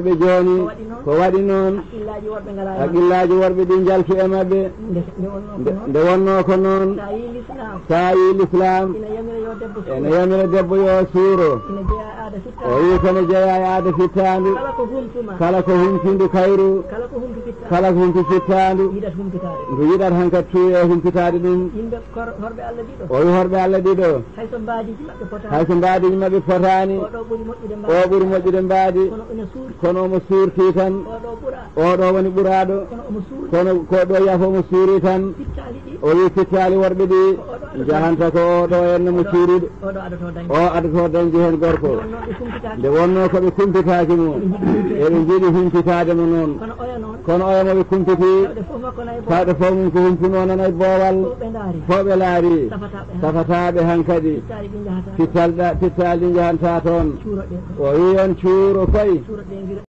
be joni ko wadi non haqillaji worbe di jaltu e mabbe nde wonno ko non tayi l'islam ene yamira debbo yo suuro o wi kono jeeya e aada fittandu kala ko humtindu kayru kala ko humti fittandu ndu yiɗat hankat tuye humpitade ɗum o wi horɓe Allah ɗiɗo hayso mbaadiji mabɓe fotani o ɓuuri moƴƴude mbaadi kono omo suurti tan oɗo woni ɓuraɗo kono ko ɗo yaafo mo suuri tan o wi fittali worɓe ɗi jahanta ko oɗo henne mo suuriɗo o adato dañde hen gorko nde wonno koɓe kumpitaki mo eɓe jiiɗi humpitade mo noon kono oya moɓe kumpiti tawde fof mum ko humpuno nana e boowal fo ɓe laari safataɓe hankadi fittali ɗi jahanta toon o wi on cuuro koye